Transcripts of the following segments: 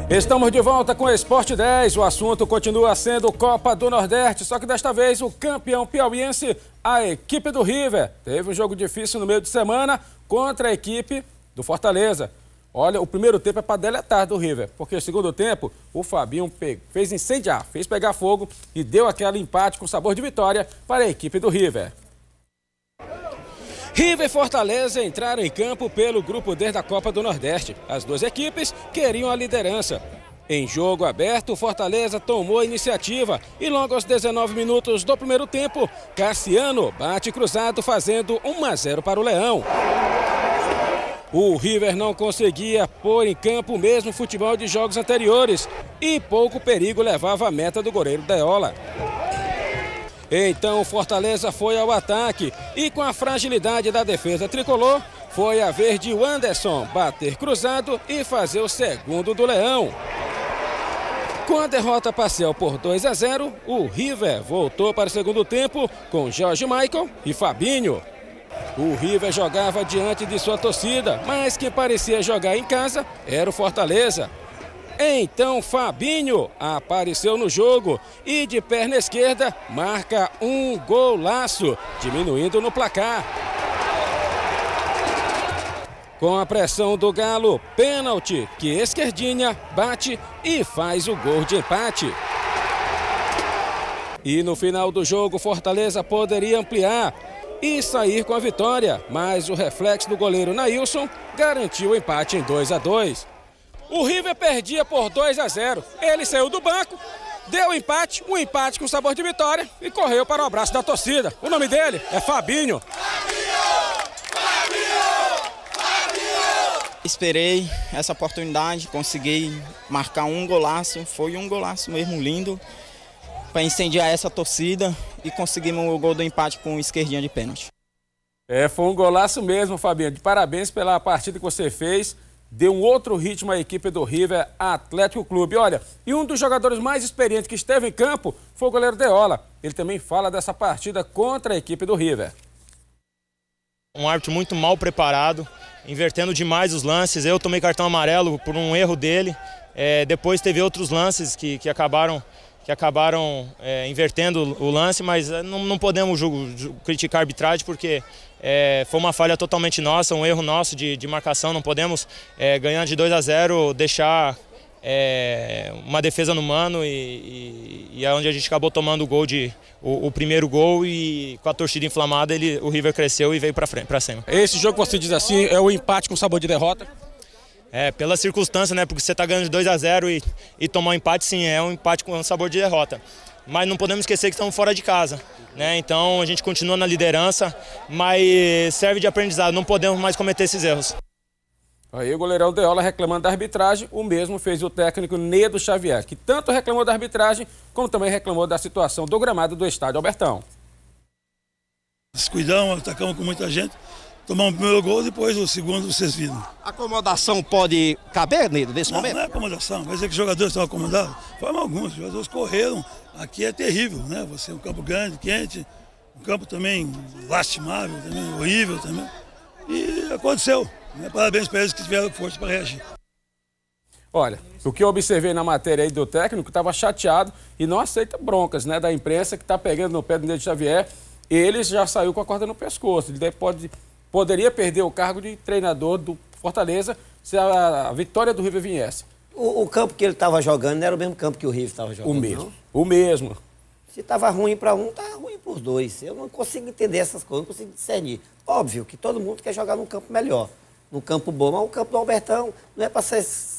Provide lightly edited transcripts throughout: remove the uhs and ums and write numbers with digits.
Estamos de volta com o Esporte 10. O assunto continua sendo Copa do Nordeste, só que desta vez o campeão piauiense, a equipe do River, teve um jogo difícil no meio de semana contra a equipe do Fortaleza. Olha, o primeiro tempo é para deletar do River, porque o segundo tempo o Fabinho fez incendiar, fez pegar fogo e deu aquele empate com sabor de vitória para a equipe do River. River e Fortaleza entraram em campo pelo Grupo D da Copa do Nordeste. As duas equipes queriam a liderança. Em jogo aberto, o Fortaleza tomou a iniciativa e logo aos 19 minutos do primeiro tempo, Cassiano bate cruzado fazendo 1-0 para o Leão. O River não conseguia pôr em campo o mesmo futebol de jogos anteriores e pouco perigo levava a meta do goleiro Deola. Então o Fortaleza foi ao ataque e com a fragilidade da defesa tricolor, foi a vez de Wanderson bater cruzado e fazer o segundo do Leão. Com a derrota parcial por 2-0, o River voltou para o segundo tempo com Jorge Michael e Fabinho. O River jogava diante de sua torcida, mas quem parecia jogar em casa era o Fortaleza. Então Fabinho apareceu no jogo e de perna esquerda marca um golaço, diminuindo no placar. Com a pressão do Galo, pênalti que Esquerdinha bate e faz o gol de empate. E no final do jogo, Fortaleza poderia ampliar e sair com a vitória, mas o reflexo do goleiro Nailson garantiu o empate em 2-2. O River perdia por 2-0. Ele saiu do banco, deu empate, um empate com sabor de vitória e correu para o abraço da torcida. O nome dele é Fabinho. Esperei essa oportunidade, consegui marcar um golaço, foi um golaço mesmo lindo, para incendiar essa torcida e conseguimos o gol do empate com Esquerdinha de pênalti. Foi um golaço mesmo, Fabinho. De parabéns pela partida que você fez. Deu um outro ritmo à equipe do River Atlético Clube. Olha, e um dos jogadores mais experientes que esteve em campo foi o goleiro Deola. Ele também fala dessa partida contra a equipe do River. Um árbitro muito mal preparado, invertendo demais os lances. Eu tomei cartão amarelo por um erro dele. Depois teve outros lances que acabaram invertendo o lance, mas não podemos criticar a arbitragem porque foi uma falha totalmente nossa, um erro nosso de marcação. Não podemos, ganhando de 2-0, deixar uma defesa no mano e é onde a gente acabou tomando o primeiro gol e com a torcida inflamada o River cresceu e veio para cima. Esse jogo, você diz assim, é o empate com sabor de derrota? Pela circunstância, né? Porque você está ganhando de 2-0 e tomar um empate, sim, é um empate com sabor de derrota. Mas não podemos esquecer que estamos fora de casa, né? Então a gente continua na liderança, mas serve de aprendizado, não podemos mais cometer esses erros. Aí o goleirão Deola reclamando da arbitragem, o mesmo fez o técnico Nedo Xavier, que tanto reclamou da arbitragem, como também reclamou da situação do gramado do estádio Albertão. Descuidamos, atacamos com muita gente. Tomamos o primeiro gol, depois o segundo vocês viram. Acomodação pode caber nesse momento? Não é acomodação, vai dizer que os jogadores estão acomodados. Forma alguns, os jogadores correram. Aqui é terrível, né? Você é um campo grande, quente, um campo também lastimável, também horrível também. E aconteceu. Né? Parabéns para eles que tiveram força para reagir. Olha, o que eu observei na matéria aí do técnico, estava chateado e não aceita broncas, né, da imprensa que está pegando no pé do Nedo Xavier. Ele já saiu com a corda no pescoço. Ele poderia perder o cargo de treinador do Fortaleza se a vitória do River viesse. O campo que ele estava jogando não era o mesmo campo que o River estava jogando, O mesmo. Se estava ruim para um, estava ruim para os dois. Eu não consigo entender essas coisas, não consigo discernir. Óbvio que todo mundo quer jogar num campo melhor, num campo bom, mas o campo do Albertão não é para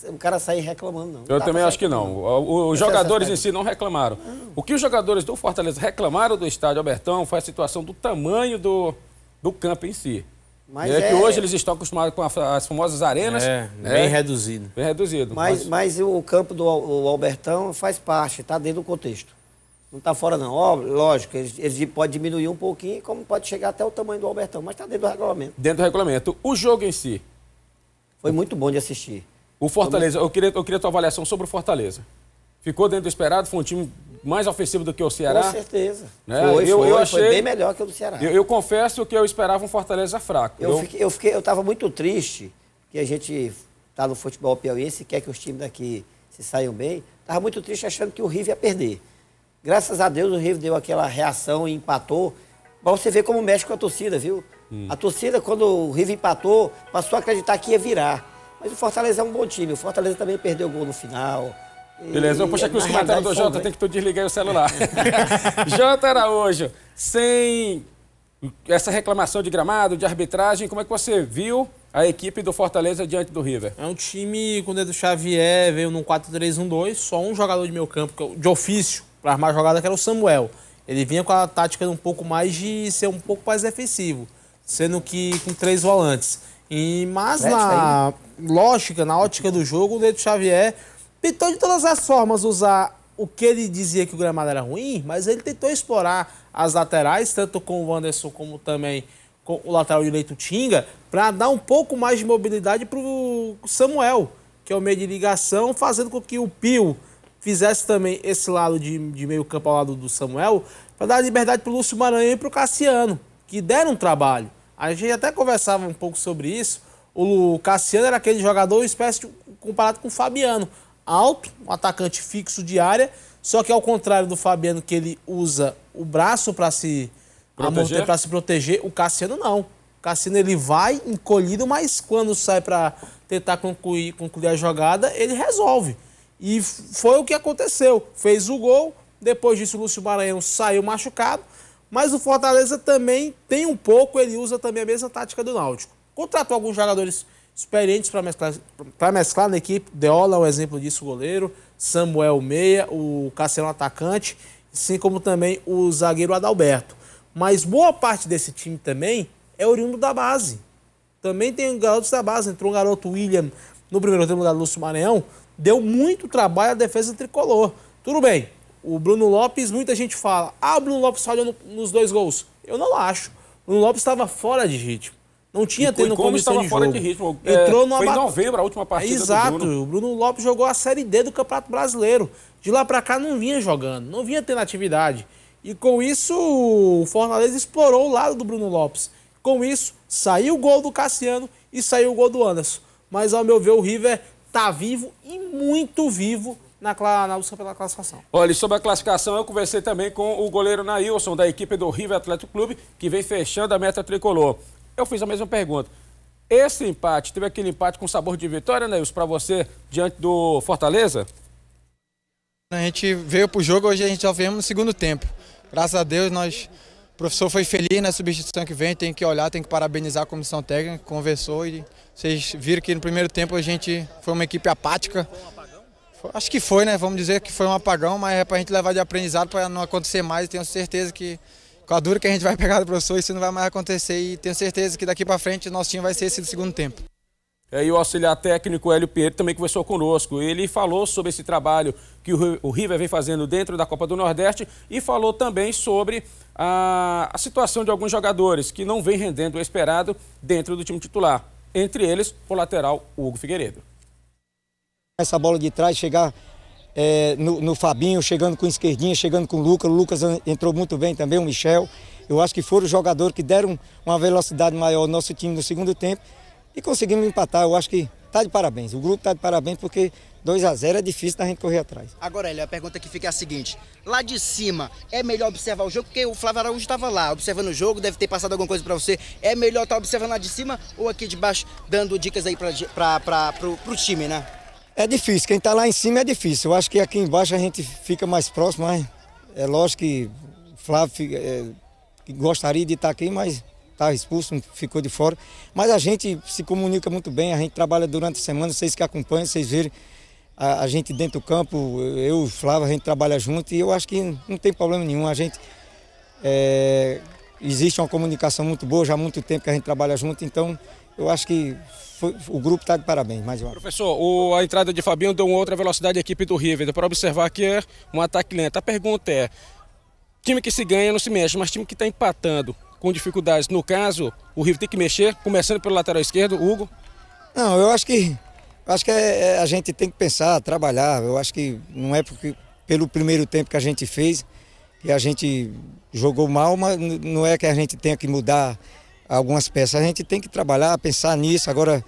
o cara sair reclamando, não. Eu também acho que não. Os jogadores em si não reclamaram. O que os jogadores do Fortaleza reclamaram do estádio Albertão foi a situação do tamanho do campo em si. Mas que hoje eles estão acostumados com as famosas arenas. Bem reduzido. Bem reduzido. Mas o campo do Albertão faz parte, está dentro do contexto. Não está fora, não. Lógico, eles podem diminuir um pouquinho, como pode chegar até o tamanho do Albertão, mas está dentro do regulamento. Dentro do regulamento. O jogo em si? Foi muito bom de assistir. O Fortaleza, eu queria a tua avaliação sobre o Fortaleza. Ficou dentro do esperado? Foi um time mais ofensivo do que o Ceará? Com certeza. Né? Foi bem melhor que o do Ceará. Eu confesso que eu esperava um Fortaleza fraco. Eu estava muito triste que a gente está no futebol piauiense e quer que os times daqui se saiam bem, estava muito triste achando que o River ia perder. Graças a Deus o River deu aquela reação e empatou. Pra você ver como mexe com a torcida, viu? A torcida, quando o River empatou, passou a acreditar que ia virar. Mas o Fortaleza é um bom time. O Fortaleza também perdeu o gol no final. Beleza, eu puxo aqui os comentários do Jota, tem que tu desligar o celular. Jota Araújo, sem essa reclamação de gramado, de arbitragem, como é que você viu a equipe do Fortaleza diante do River? É um time com o Edu Xavier, veio num 4-3-1-2, só um jogador de meio campo, de ofício, para armar a jogada, que era o Samuel. Ele vinha com a tática um pouco mais de ser um pouco mais defensivo, sendo que com 3 volantes. Mas na lógica, na ótica do jogo, o Edu Xavier tentou de todas as formas usar o que ele dizia que o gramado era ruim, mas ele tentou explorar as laterais, tanto com o Anderson como também com o lateral direito Tinga, para dar um pouco mais de mobilidade para o Samuel, que é o meio de ligação, fazendo com que o Pio fizesse também esse lado de meio campo ao lado do Samuel, para dar liberdade para o Lúcio Maranhão e para o Cassiano, que deram um trabalho. A gente até conversava um pouco sobre isso. O Cassiano era aquele jogador, espécie de, comparado com o Fabiano. Alto, um atacante fixo de área, só que ao contrário do Fabiano, que ele usa o braço para se proteger, o Cassiano não. O Cassiano ele vai encolhido, mas quando sai para tentar concluir a jogada, ele resolve. E foi o que aconteceu. Fez o gol, depois disso o Lúcio Maranhão saiu machucado, mas o Fortaleza também tem um pouco, ele usa também a mesma tática do Náutico. Contratou alguns jogadores experientes para mesclar na equipe. Deola é um exemplo disso, o goleiro. Samuel Meia, o Cassiano atacante, assim como também o zagueiro Adalberto. Mas boa parte desse time também é oriundo da base. Também tem garotos da base. Entrou um garoto William no primeiro tempo da Lúcio Maranhão. Deu muito trabalho à defesa tricolor. Tudo bem, o Bruno Lopes, muita gente fala, o Bruno Lopes falhou nos 2 gols. Eu não acho. O Bruno Lopes estava fora de ritmo. Não tinha tendo condição de jogo. Fora de ritmo. Entrou foi em novembro a última partida Exato. do Bruno. O Bruno Lopes jogou a Série D do Campeonato Brasileiro. De lá pra cá não vinha jogando, não vinha tendo atividade. E com isso o Fortaleza explorou o lado do Bruno Lopes. Com isso saiu o gol do Cassiano e saiu o gol do Anderson. Mas ao meu ver o River tá vivo e muito vivo na busca pela classificação. Olha, sobre a classificação, eu conversei também com o goleiro Nailson, da equipe do River Atlético Clube, que vem fechando a meta tricolor. Eu fiz a mesma pergunta. Esse empate, teve aquele empate com sabor de vitória, Nailson, para você, diante do Fortaleza? A gente veio pro jogo, hoje a gente só viemos no segundo tempo. Graças a Deus, o professor foi feliz na substituição que vem, tem que olhar, tem que parabenizar a comissão técnica, conversou e vocês viram que no primeiro tempo a gente foi uma equipe apática. Acho que foi, né? Vamos dizer que foi um apagão, mas é pra gente levar de aprendizado para não acontecer mais. Tenho certeza que com a dura que a gente vai pegar do professor, isso não vai mais acontecer e tenho certeza que daqui para frente o nosso time vai ser esse do segundo tempo. E o auxiliar técnico Hélio Pinheiro também conversou conosco. Ele falou sobre esse trabalho que o River vem fazendo dentro da Copa do Nordeste e falou também sobre a situação de alguns jogadores que não vem rendendo o esperado dentro do time titular. Entre eles, o lateral Hugo Figueiredo. Essa bola de trás, chegar no Fabinho, chegando com esquerdinha, chegando com o Lucas entrou muito bem também, o Michel. Eu acho que foram os jogadores que deram uma velocidade maior ao nosso time no segundo tempo e conseguimos empatar. Eu acho que está de parabéns, o grupo está de parabéns porque 2-0 é difícil da gente correr atrás. Agora, Hélio, a pergunta que fica é a seguinte, lá de cima é melhor observar o jogo, porque o Flávio Araújo estava lá observando o jogo, deve ter passado alguma coisa para você, é melhor estar observando lá de cima ou aqui de baixo dando dicas aí pro time, né? É difícil, quem está lá em cima é difícil. Eu acho que aqui embaixo a gente fica mais próximo, mas é lógico que o Flávio gostaria de estar aqui, mas está expulso, ficou de fora. Mas a gente se comunica muito bem, a gente trabalha durante a semana, vocês que acompanham, vocês verem a gente dentro do campo, eu e o Flávio, a gente trabalha junto e eu acho que não tem problema nenhum. A gente existe uma comunicação muito boa, já há muito tempo que a gente trabalha junto, então eu acho que o grupo está de parabéns, mais uma. Professor, a entrada de Fabinho deu uma outra velocidade à equipe do River. Deu para observar que é um ataque lento. A pergunta é, time que se ganha não se mexe, mas time que está empatando com dificuldades. No caso, o River tem que mexer, começando pelo lateral esquerdo, Hugo. Não, eu acho que a gente tem que pensar, trabalhar. Eu acho que não é porque pelo primeiro tempo que a gente fez que a gente jogou mal, mas não é que a gente tenha que mudar algumas peças. A gente tem que trabalhar, pensar nisso, agora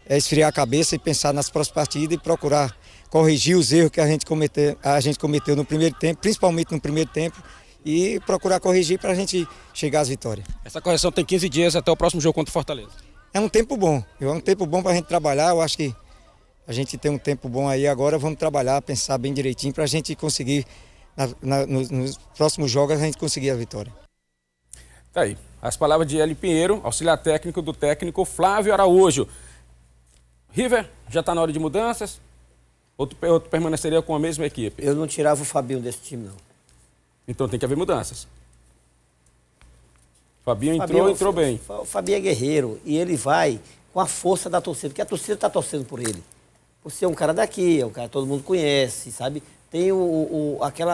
esfriar a cabeça e pensar nas próximas partidas e procurar corrigir os erros que a gente cometeu no primeiro tempo, principalmente no primeiro tempo, e procurar corrigir para a gente chegar às vitórias. Essa correção tem 15 dias até o próximo jogo contra o Fortaleza. É um tempo bom, para a gente trabalhar. Eu acho que a gente tem um tempo bom aí agora, vamos trabalhar, pensar bem direitinho para a gente conseguir, nos próximos jogos, a gente conseguir a vitória. Tá aí, as palavras de Hélio Pinheiro, auxiliar técnico do técnico Flávio Araújo. River, já está na hora de mudanças? Outro permaneceria com a mesma equipe? Eu não tirava o Fabinho desse time, não. Então tem que haver mudanças. Fabinho entrou bem. O Fabinho é guerreiro e ele vai com a força da torcida, porque a torcida está torcendo por ele. Por ser um cara daqui, é um cara que todo mundo conhece, sabe? Tem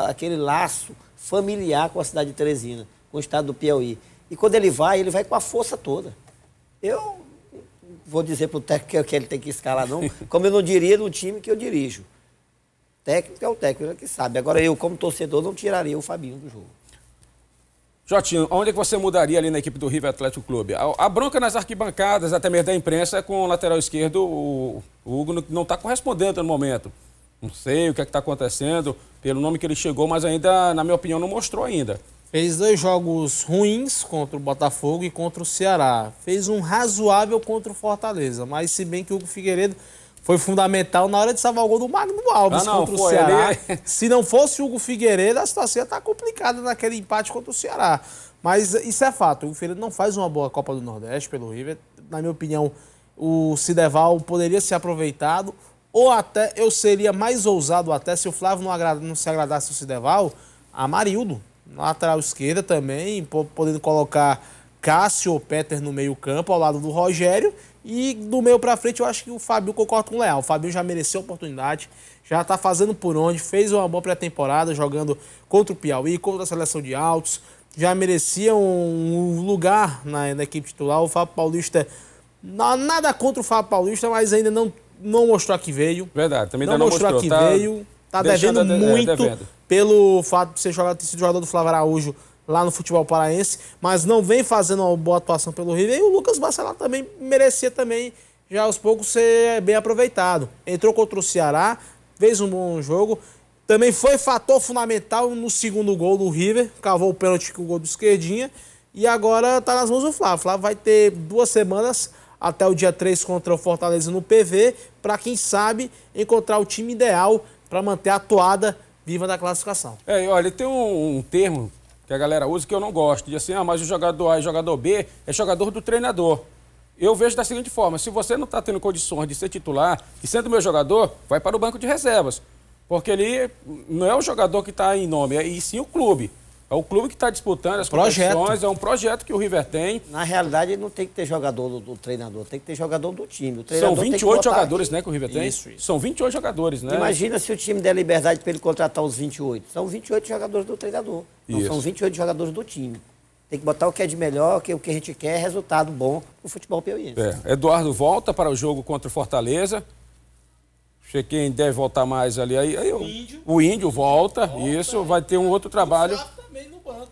aquele laço familiar com a cidade de Teresina, com o estado do Piauí. E quando ele vai com a força toda. Eu vou dizer para o técnico que ele tem que escalar, não, como eu não diria no time que eu dirijo. Técnico é o técnico, ele que sabe. Agora eu, como torcedor, não tiraria o Fabinho do jogo. Jotinho, onde é que você mudaria ali na equipe do River Atlético Clube? A bronca nas arquibancadas, até mesmo da imprensa, é com o lateral esquerdo, o Hugo, não está correspondendo no momento. Não sei o que é que está acontecendo, pelo nome que ele chegou, mas ainda, na minha opinião, não mostrou ainda. Fez 2 jogos ruins contra o Botafogo e contra o Ceará. Fez um razoável contra o Fortaleza, mas se bem que o Hugo Figueiredo foi fundamental na hora de salvar o gol do Magno Alves contra o Ceará. Se não fosse o Hugo Figueiredo, a situação ia estar complicada naquele empate contra o Ceará. Mas isso é fato, o Hugo Figueiredo não faz uma boa Copa do Nordeste pelo River. Na minha opinião, o Cideval poderia ser aproveitado, ou até eu seria mais ousado até, se o Flávio não se agradasse o Cideval, Amarildo, na lateral esquerda também, podendo colocar Cássio ou Peter no meio campo, ao lado do Rogério. E do meio pra frente eu acho que o Fabinho concorda com o Leal. O Fabinho já mereceu a oportunidade, já tá fazendo por onde, fez uma boa pré-temporada jogando contra o Piauí, contra a seleção de Altos, já merecia um lugar na equipe titular. O Fábio Paulista, nada contra o Fábio Paulista, mas ainda não mostrou que veio. Verdade, também não mostrou que veio. Tá devendo muito pelo fato de ter sido jogador do Flávio Araújo lá no futebol paraense, mas não vem fazendo uma boa atuação pelo River. E o Lucas Bacelar também merecia também, já aos poucos, ser bem aproveitado. Entrou contra o Ceará, fez um bom jogo, também foi fator fundamental no segundo gol do River, cavou o pênalti com o gol do esquerdinha, e agora tá nas mãos do Flávio. O Flávio vai ter 2 semanas até o dia 3 contra o Fortaleza no PV, para quem sabe encontrar o time ideal para manter a toada viva da classificação. Olha, tem um termo que a galera usa que eu não gosto, de assim, mas o jogador A e o jogador B é jogador do treinador. Eu vejo da seguinte forma, se você não está tendo condições de ser titular, e sendo meu jogador, vai para o banco de reservas. Porque ele não é o jogador que está em nome, e sim o clube. É o clube que está disputando as competições, é um projeto que o River tem. Na realidade, não tem que ter jogador do treinador, tem que ter jogador do time. São 28 jogadores, né, que o River tem? Isso. São 28 jogadores, né? Imagina se o time der liberdade para ele contratar os 28. São 28 jogadores do treinador. Não são 28 jogadores do time. Tem que botar o que é de melhor, o que a gente quer, resultado bom no futebol piauiense. Eduardo volta para o jogo contra o Fortaleza. Quem deve voltar mais ali, o Índio volta, isso, vai ter um outro trabalho.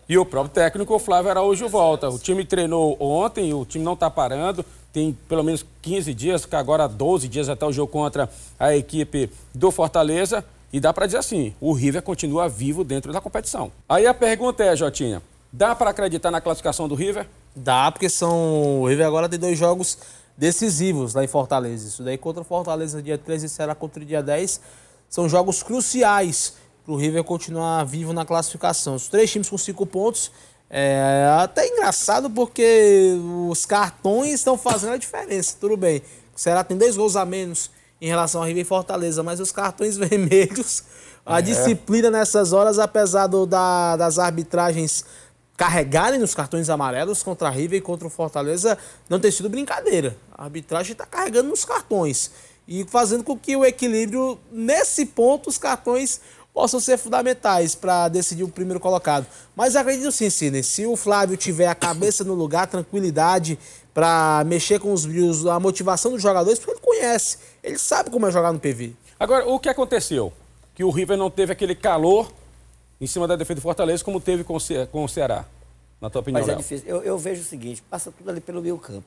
E o próprio técnico, o Flávio Araújo, volta. O time treinou ontem, o time não está parando, tem pelo menos 15 dias, que agora 12 dias até o jogo contra a equipe do Fortaleza. E dá para dizer assim, o River continua vivo dentro da competição. Aí a pergunta é, Jotinha, dá para acreditar na classificação do River? Dá, porque o River agora tem 2 jogos decisivos lá em Fortaleza. Isso daí contra o Fortaleza dia 13 e será contra o dia 10. São jogos cruciais para o River continuar vivo na classificação. Os 3 times com 5 pontos. É até engraçado porque os cartões estão fazendo a diferença. Tudo bem, o Ceará tem 2 gols a menos em relação ao River e Fortaleza, mas os cartões vermelhos, a disciplina nessas horas, apesar das arbitragens carregarem nos cartões amarelos contra a River e contra o Fortaleza, não tem sido brincadeira. A arbitragem está carregando nos cartões e fazendo com que o equilíbrio, nesse ponto, os cartões possam ser fundamentais para decidir o primeiro colocado. Mas acredito sim, Sidney, se o Flávio tiver a cabeça no lugar, tranquilidade para mexer com os brilhos, a motivação dos jogadores, porque ele conhece, ele sabe como é jogar no PV. Agora, o que aconteceu? Que o River não teve aquele calor em cima da defesa do Fortaleza, como teve com o Ceará, na tua opinião? Mas é difícil. Eu vejo o seguinte, passa tudo ali pelo meio campo.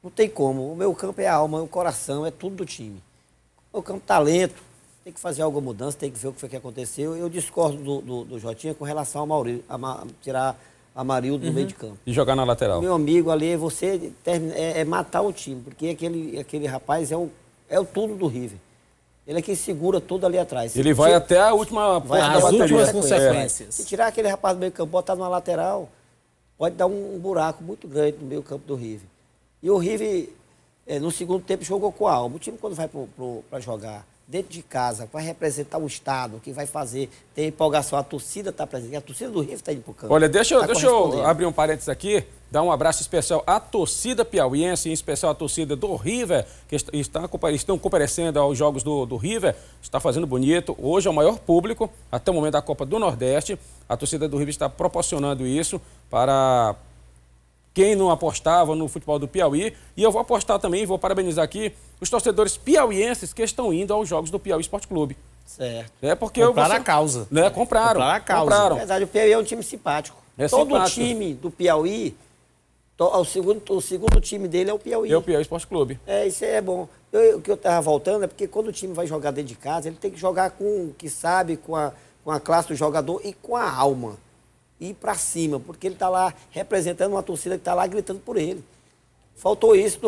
Não tem como. O meio campo é a alma, é o coração, é tudo do time. O meio campo, talento, Tem que fazer alguma mudança, tem que ver o que foi que aconteceu. Eu discordo do Jotinha com relação ao Maurício, tirar a Marildo do meio de campo. E jogar na lateral. Meu amigo, ali você matar o time, porque aquele rapaz é o tudo do River. Ele é quem segura tudo ali atrás. Ele vai até a última as últimas consequências. Se tirar aquele rapaz do meio campo, botar numa lateral, pode dar um buraco muito grande no meio campo do River. E o River, no segundo tempo, jogou com a alma. O time, quando vai para jogar dentro de casa, vai representar o Estado, que vai fazer, tem empolgação, a torcida está presente, a torcida do River está indo para o campo. Deixa eu abrir um parênteses aqui, dar um abraço especial à torcida piauiense, em especial à torcida do River, que estão comparecendo aos jogos do River, está fazendo bonito. Hoje é o maior público, até o momento da Copa do Nordeste. A torcida do River está proporcionando isso para quem não apostava no futebol do Piauí. E eu vou apostar também, vou parabenizar aqui os torcedores piauienses que estão indo aos jogos do Piauí Esporte Clube. Certo. Porque compraram a causa. Compraram a causa. Na verdade, o Piauí é um time simpático. Todo time do Piauí, o segundo time dele é o Piauí. É o Piauí Esporte Clube. Isso aí é bom. O que eu estava voltando é porque quando o time vai jogar dentro de casa, ele tem que jogar com o que sabe, com a classe do jogador e com a alma. Ir para cima, porque ele está lá representando uma torcida que está lá gritando por ele. Faltou isso,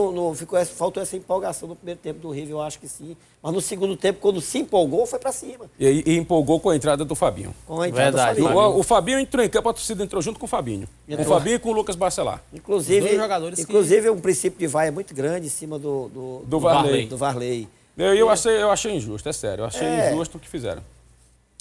faltou essa empolgação no primeiro tempo do River, eu acho que sim. Mas no segundo tempo, quando se empolgou, foi para cima. E empolgou com a entrada do Fabinho. Com a entrada do Fabinho. O Fabinho entrou em campo, a torcida entrou junto com o Fabinho. Com o Fabinho e com o Lucas Barcelar. Inclusive um princípio de vaia muito grande em cima do Varley. Eu achei injusto, é sério. Eu achei injusto o que fizeram.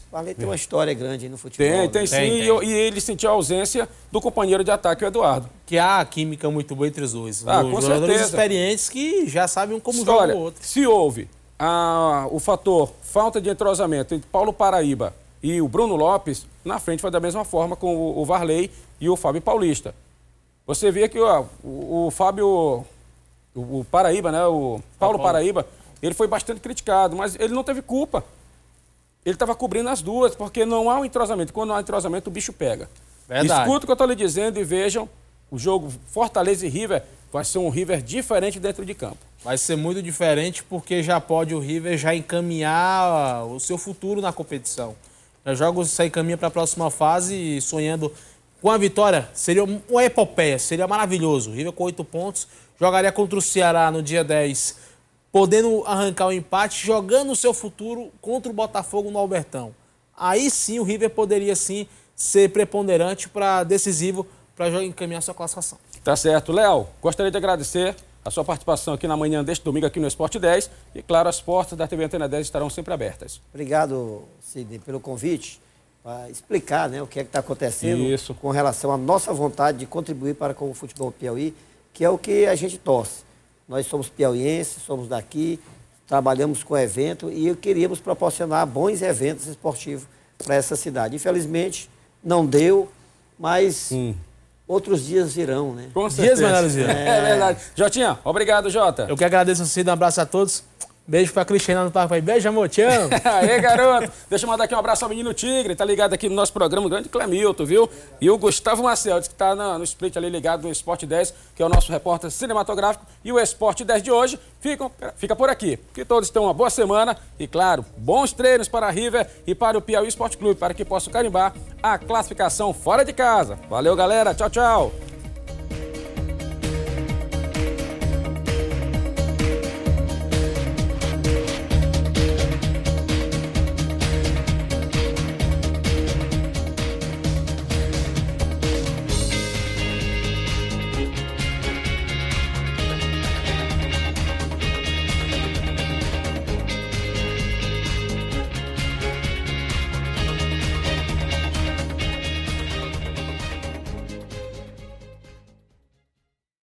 O Varley tem uma história grande aí no futebol. Tem sim. E ele sentiu a ausência do companheiro de ataque, o Eduardo. Que há química muito boa entre os dois. Com jogadores experientes que já sabem como joga o outro. Se houve o fator falta de entrosamento entre Paulo Paraíba e o Bruno Lopes, na frente foi da mesma forma com o Varley e o Fábio Paulista. Você vê que o Fábio, o Paraíba, né, o Paulo Paraíba, ele foi bastante criticado, mas ele não teve culpa. Ele estava cobrindo as duas, porque não há um entrosamento. Quando não há entrosamento, o bicho pega. Verdade. Escuta o que eu estou lhe dizendo e vejam, o jogo Fortaleza e River vai ser um River diferente dentro de campo. Vai ser muito diferente porque já pode o River já encaminhar o seu futuro na competição. Os jogos se encaminham para a próxima fase sonhando com a vitória. Seria uma epopeia, seria maravilhoso. O River com 8 pontos, jogaria contra o Ceará no dia 10, podendo arrancar o empate, jogando o seu futuro contra o Botafogo no Albertão. Aí sim o River poderia sim ser preponderante para decisivo para encaminhar sua classificação. Tá certo. Léo, gostaria de agradecer a sua participação aqui na manhã deste domingo aqui no Esporte 10 e, claro, as portas da TV Antena 10 estarão sempre abertas. Obrigado, Sidney, pelo convite, para explicar, né, o que é que está acontecendo com relação à nossa vontade de contribuir para com o futebol Piauí, que é o que a gente torce. Nós somos piauienses, somos daqui, trabalhamos com evento e queríamos proporcionar bons eventos esportivos para essa cidade. Infelizmente, não deu, mas outros dias virão, né? Com certeza. Dias melhores virão. É verdade. Jotinha, obrigado, Jota. Eu que agradeço, um abraço a todos. Beijo pra Cristiana no Parque. Beijo, amor, te amo. Aê, garoto. Deixa eu mandar aqui um abraço ao menino Tigre, tá ligado aqui no nosso programa, o grande Clemilton, viu? E o Gustavo Marcel, que tá no split ali ligado no Esporte 10, que é o nosso repórter cinematográfico. E o Esporte 10 de hoje fica por aqui. Que todos tenham uma boa semana e, claro, bons treinos para a River e para o Piauí Esporte Clube, para que possam carimbar a classificação fora de casa. Valeu, galera. Tchau, tchau.